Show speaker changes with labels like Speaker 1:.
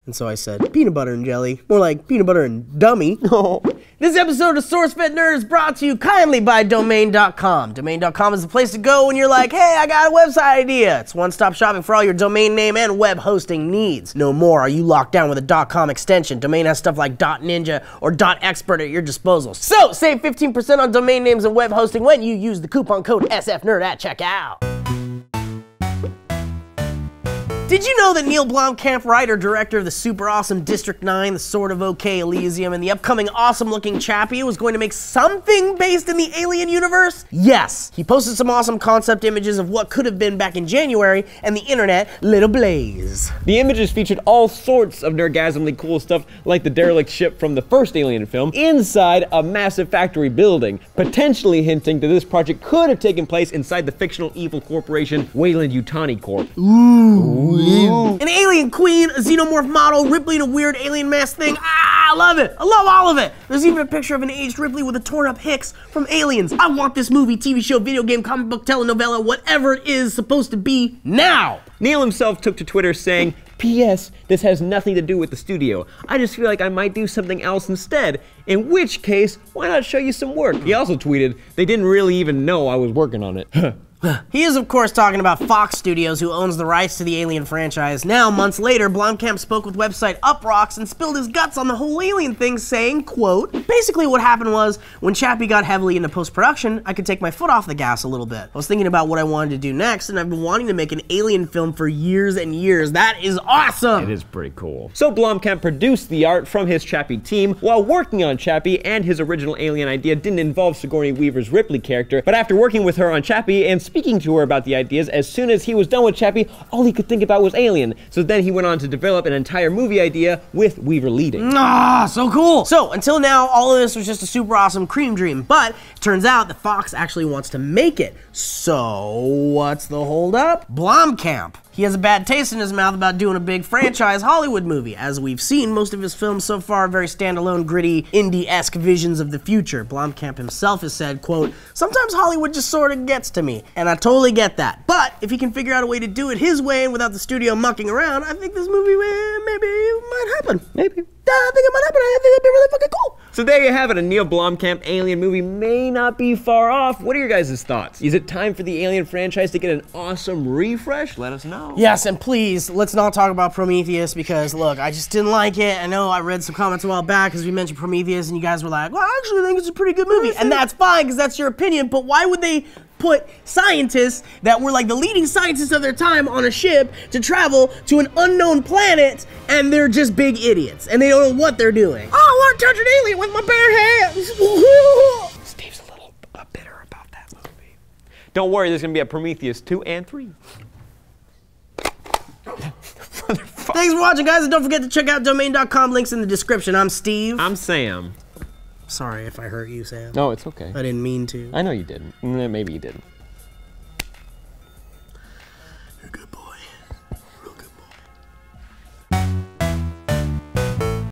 Speaker 1: And so I said, peanut butter and jelly. More like peanut butter and dummy. This episode of SourceFedNERD is brought to you kindly by Domain.com. Domain.com is the place to go when you're like, hey, I got a website idea. It's one-stop shopping for all your domain name and web hosting needs. No more are you locked down with a .com extension. Domain has stuff like .ninja or .expert at your disposal. So save 15% on domain names and web hosting when you use the coupon code SFNERD at checkout. Did you know that Neill Blomkamp, writer, director of the super awesome District 9, the Sort of OK Elysium, and the upcoming awesome looking Chappie was going to make something based in the Alien universe? Yes! He posted some awesome concept images of what could have been back in January, and the internet lit ablaze.
Speaker 2: The images featured all sorts of nerdgasmly cool stuff, like the derelict ship from the first Alien film, inside a massive factory building, potentially hinting that this project could have taken place inside the fictional evil corporation Weyland-Yutani Corp.
Speaker 1: Ooh. An alien queen, a xenomorph model, Ripley in a weird alien mask thing. Ah, I love it. I love all of it. There's even a picture of an aged Ripley with a torn up Hicks from Aliens. I want this movie, TV show, video game, comic book, telenovela, whatever it is supposed to be now.
Speaker 2: Neill himself took to Twitter saying, P.S. This has nothing to do with the studio. I just feel like I might do something else instead, in which case, why not show you some work? He also tweeted, they didn't really even know I was working on it.
Speaker 1: He is, of course, talking about Fox Studios, who owns the rights to the Alien franchise. Now, months later, Blomkamp spoke with website Uprocks and spilled his guts on the whole Alien thing, saying, quote, basically what happened was, when Chappie got heavily into post-production, I could take my foot off the gas a little bit. I was thinking about what I wanted to do next, and I've been wanting to make an Alien film for years and years. That is awesome!
Speaker 2: It is pretty cool. So Blomkamp produced the art from his Chappie team while working on Chappie, and his original Alien idea didn't involve Sigourney Weaver's Ripley character, but after working with her on Chappie and speaking to her about the ideas, as soon as he was done with Chappie, all he could think about was Alien. So then he went on to develop an entire movie idea with Weaver leading.
Speaker 1: Ah, so cool! So, until now, all of this was just a super awesome cream dream, but it turns out that Fox actually wants to make it. So, what's the holdup? Blomkamp. He has a bad taste in his mouth about doing a big franchise Hollywood movie. As we've seen, most of his films so far are very standalone, gritty, indie-esque visions of the future. Blomkamp himself has said, quote, sometimes Hollywood just sort of gets to me, and I totally get that. But if he can figure out a way to do it his way and without the studio mucking around, I think this movie maybe might happen. Maybe. I think it might happen. I think it'd be really fucking cool.
Speaker 2: So there you have it, a Neill Blomkamp Alien movie may not be far off. What are your guys' thoughts? Is it time for the Alien franchise to get an awesome refresh? Let us know.
Speaker 1: Yes, and please, let's not talk about Prometheus because, look, I just didn't like it. I know I read some comments a while back because we mentioned Prometheus and you guys were like, well, I actually think it's a pretty good movie. And that's fine because that's your opinion, but why would they put scientists that were like the leading scientists of their time on a ship to travel to an unknown planet and they're just big idiots and they don't know what they're doing? Oh, I want to touch an alien with my bare hands.
Speaker 2: Steve's a little bitter about that movie. Don't worry, there's going to be a Prometheus 2 and 3.
Speaker 1: Thanks for watching, guys, and don't forget to check out Domain.com. Links in the description. I'm Steve.
Speaker 2: I'm Sam.
Speaker 1: Sorry if I hurt you, Sam.
Speaker 2: No, it's okay.
Speaker 1: I didn't mean to.
Speaker 2: I know you didn't. Maybe you didn't.